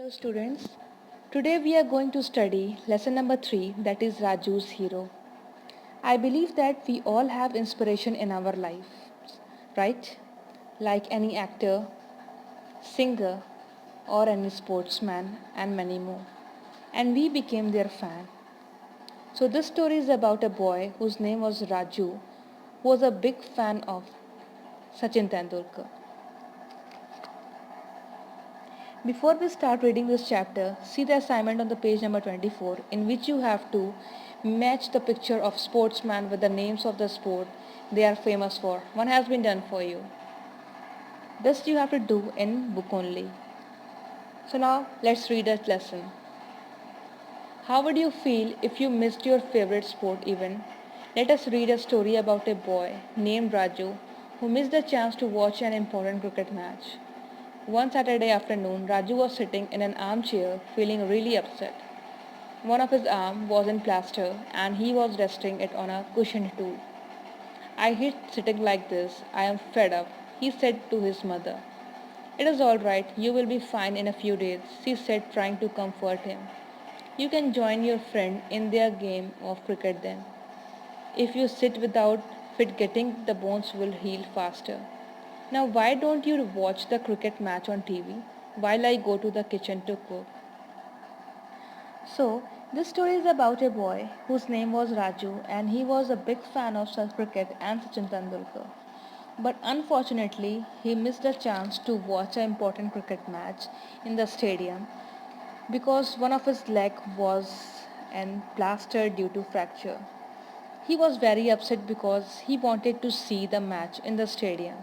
Hello students. Today we are going to study lesson number 3, that is Raju's hero. I believe that we all have inspiration in our life, right? Like any actor, singer or any sportsman and many more. And we became their fan. So this story is about a boy whose name was Raju, who was a big fan of Sachin Tendulkar. Before we start reading this chapter, see the assignment on the page number 24 in which you have to match the picture of sportsman with the names of the sport they are famous for. One has been done for you. This you have to do in book only. So now let's read that lesson. How would you feel if you missed your favorite sport event? Let us read a story about a boy named Raju who missed the chance to watch an important cricket match. One Saturday afternoon, Raju was sitting in an armchair feeling really upset. One of his arms was in plaster and he was resting it on a cushioned stool. I hate sitting like this. I am fed up, he said to his mother. It is all right, you will be fine in a few days, she said, trying to comfort him. You can join your friend in their game of cricket then. If you sit without getting, the bones will heal faster. Now, why don't you watch the cricket match on TV while I go to the kitchen to cook? So, this story is about a boy whose name was Raju and he was a big fan of cricket and Sachin Tendulkar. But unfortunately, he missed a chance to watch an important cricket match in the stadium because one of his leg was in plaster due to fracture. He was very upset because he wanted to see the match in the stadium.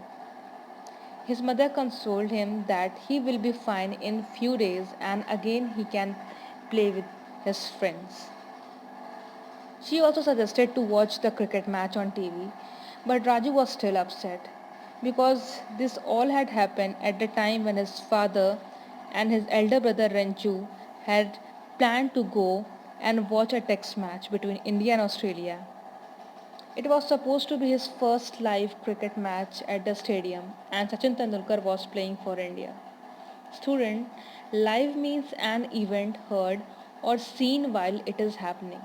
His mother consoled him that he will be fine in few days and again he can play with his friends. She also suggested to watch the cricket match on TV, but Raju was still upset because this all had happened at the time when his father and his elder brother Renchu had planned to go and watch a test match between India and Australia. It was supposed to be his first live cricket match at the stadium and Sachin Tendulkar was playing for India. Student, live means an event heard or seen while it is happening.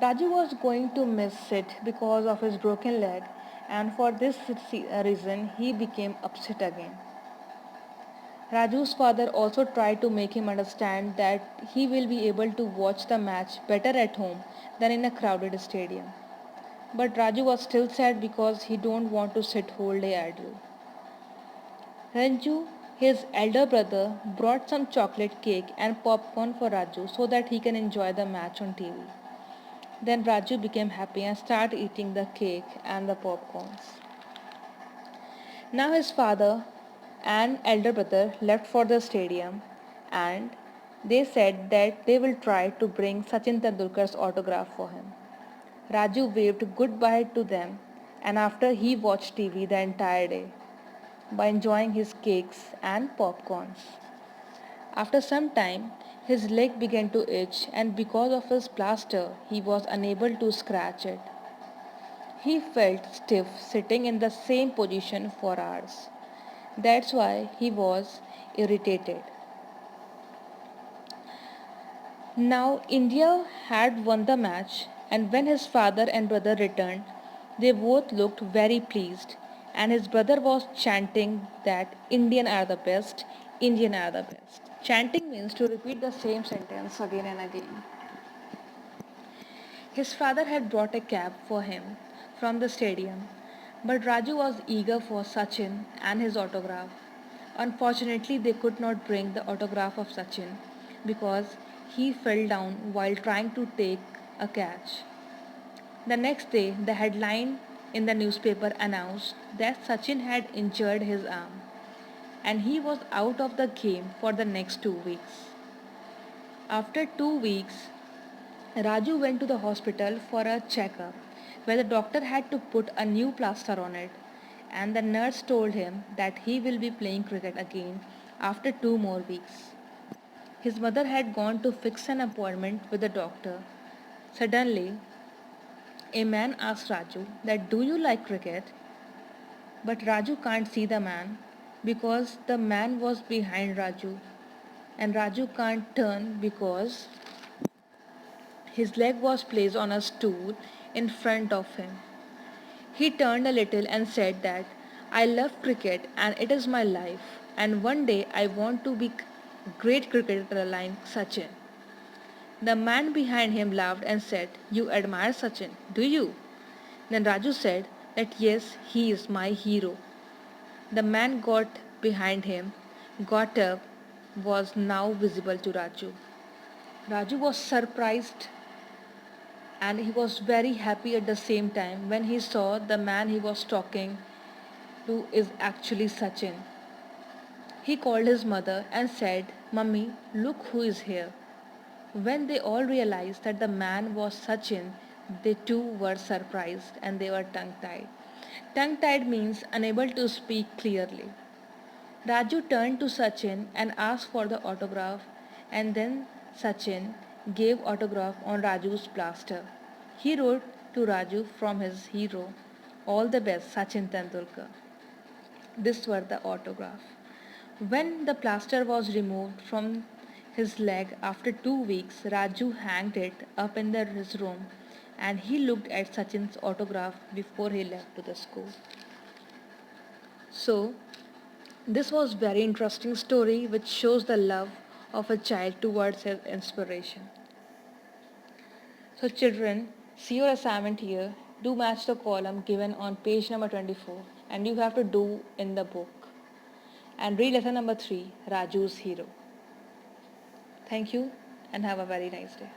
Raju was going to miss it because of his broken leg and for this reason he became upset again. Raju's father also tried to make him understand that he will be able to watch the match better at home than in a crowded stadium. But Raju was still sad because he don't want to sit whole day idle. Ranju, his elder brother, brought some chocolate cake and popcorn for Raju so that he can enjoy the match on TV. Then Raju became happy and started eating the cake and the popcorns. Now his father and elder brother left for the stadium and they said that they will try to bring Sachin Tendulkar's autograph for him. Raju waved goodbye to them and after he watched TV the entire day by enjoying his cakes and popcorns. After some time, his leg began to itch and because of his plaster, he was unable to scratch it. He felt stiff sitting in the same position for hours. That's why he was irritated. Now India had won the match and when his father and brother returned, they both looked very pleased and his brother was chanting that Indian are the best, Indian are the best. Chanting means to repeat the same sentence again and again. His father had brought a cab for him from the stadium, but Raju was eager for Sachin and his autograph. Unfortunately, they could not bring the autograph of Sachin because he fell down while trying to take a catch. The next day, the headline in the newspaper announced that Sachin had injured his arm and he was out of the game for the next 2 weeks. After 2 weeks, Raju went to the hospital for a checkup where the doctor had to put a new plaster on it and the nurse told him that he will be playing cricket again after 2 more weeks. His mother had gone to fix an appointment with the doctor. Suddenly, a man asked Raju that do you like cricket? But Raju can't see the man because the man was behind Raju and Raju can't turn because his leg was placed on a stool in front of him. He turned a little and said that I love cricket and it is my life and one day I want to be great cricketer like Sachin. The man behind him laughed and said, You admire Sachin, do you? Then Raju said that yes, he is my hero. The man got behind him, got up, was now visible to Raju. Raju was surprised and he was very happy at the same time when he saw the man he was talking to is actually Sachin. He called his mother and said, Mummy, look who is here. When they all realized that the man was Sachin, they too were surprised and they were tongue tied. Tongue tied means unable to speak clearly. Raju turned to Sachin and asked for the autograph, and then Sachin gave autograph on Raju's plaster. He wrote to Raju from his hero, All the best, Sachin Tendulkar. This were the autograph. When the plaster was removed from his leg after 2 weeks, Raju hanged it up in his room and he looked at Sachin's autograph before he left to the school. So, this was very interesting story which shows the love of a child towards his inspiration. So children, see your assignment here. Do match the column given on page number 24 and you have to do in the book. And read lesson number 3, Raju's Hero. Thank you and have a very nice day.